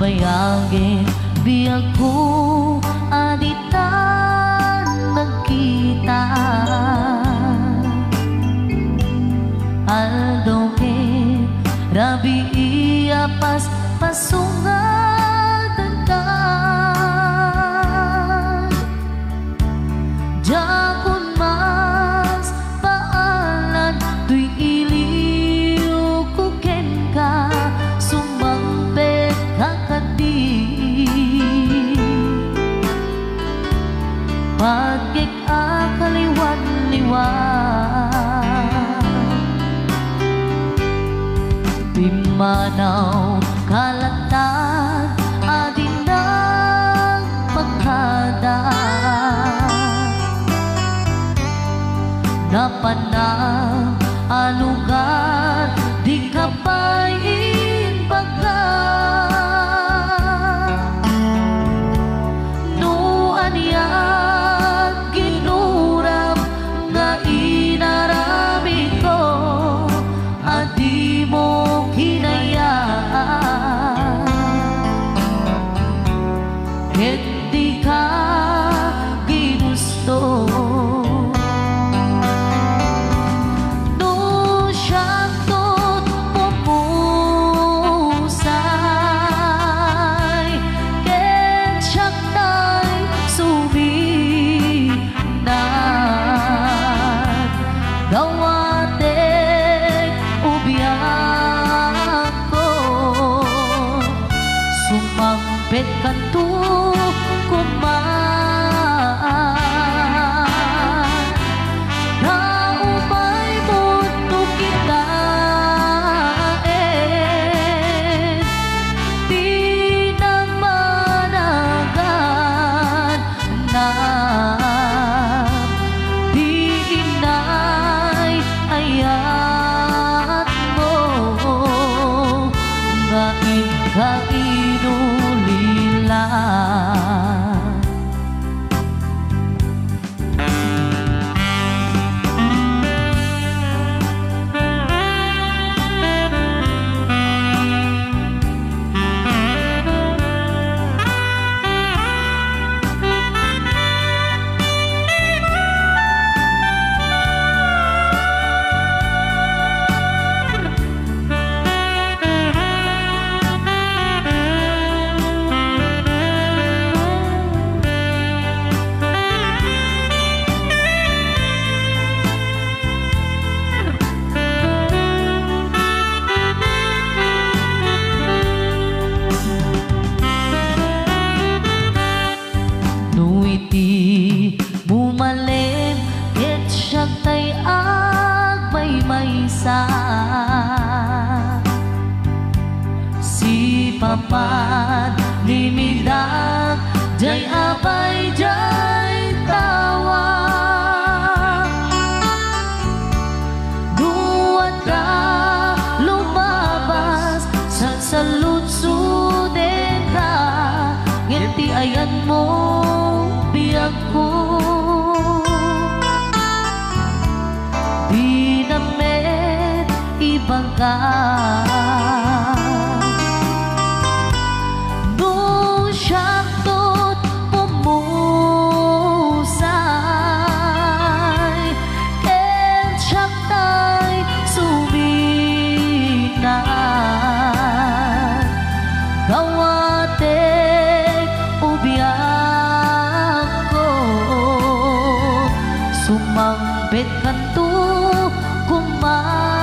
bayagin biag ko aditan nagkita aldo ke rabi iya pas pasungad ka jakun mas paalan tuy iliw ko ken ka sumangpet kakadi pagkik akaliwan-liwan Pimanaw kalatan adin ng pagkada napanang alugar di kapain pagka nuan yan ginuram nga inarami ko adi mo hinayaan ket di ka ginusto gawatek ubiyak ko sumampet kanto kumaan naumay mundo kita di nang managan na ayat mo nga ikainulilan bumalem ket siya tay agmaymaysa si papan limidak jay apay jay tawa duwat ka lumabas sa saludsuden ka ngiti ayan mo biag ko di namet ibang ka nung siyaktot pumusay ken siyaktay suminan gawatek ubiyak ko sumampet kanto kumaan